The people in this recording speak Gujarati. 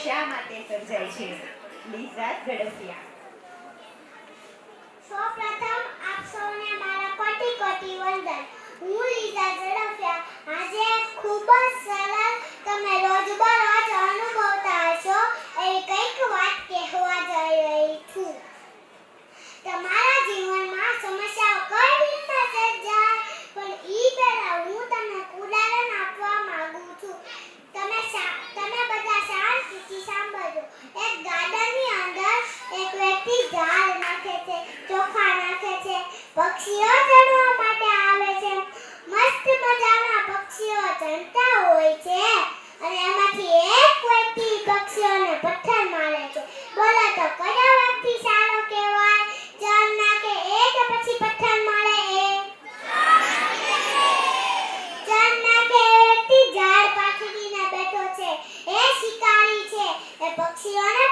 શા માટે સર્જાય છે? લીઝા ઝડફિયા. સૌપ્રથમ આપ સૌને મારા કોટી કોટી વંદન. હું લીઝા ઝડફિયા. આજે ખૂબ જ સરળ તમે રોજબરોજ અનુભવતા હશો એવી કંઈક વાત કહેવા જઈ રહી છું. તમારા જીવનમાં સમસ્યાઓ કઈ રીતના સર્જાય, પણ ઈ પહેલા હું તમને ઉદાહરણ આપવા માંગુ છું. તમે બધા શાંતિથી સાંભળજો. એક ગાર્ડનની અંદર એક વ્યક્તિ ઝાડ નાખે છે, ચોખા નાખે છે, પક્ષીઓ ચણવા માટે આવે છે. મસ્ત મજાના પક્ષીઓ ચણતા હોય છે અને એમાંથી એક વ્યક્તિ પક્ષીઓને પથ્થર મારે છે. બોલો તો કયો વ્યક્તિ સારો કહેવાય? ઝાડ નાખે એ કે પછી પથ્થર મારે એ? ઝાડ નાખે એ વ્યક્તિ ઝાડ પાથરીને બેઠો છે. એ શિકારી છે. એ પક્ષીઓને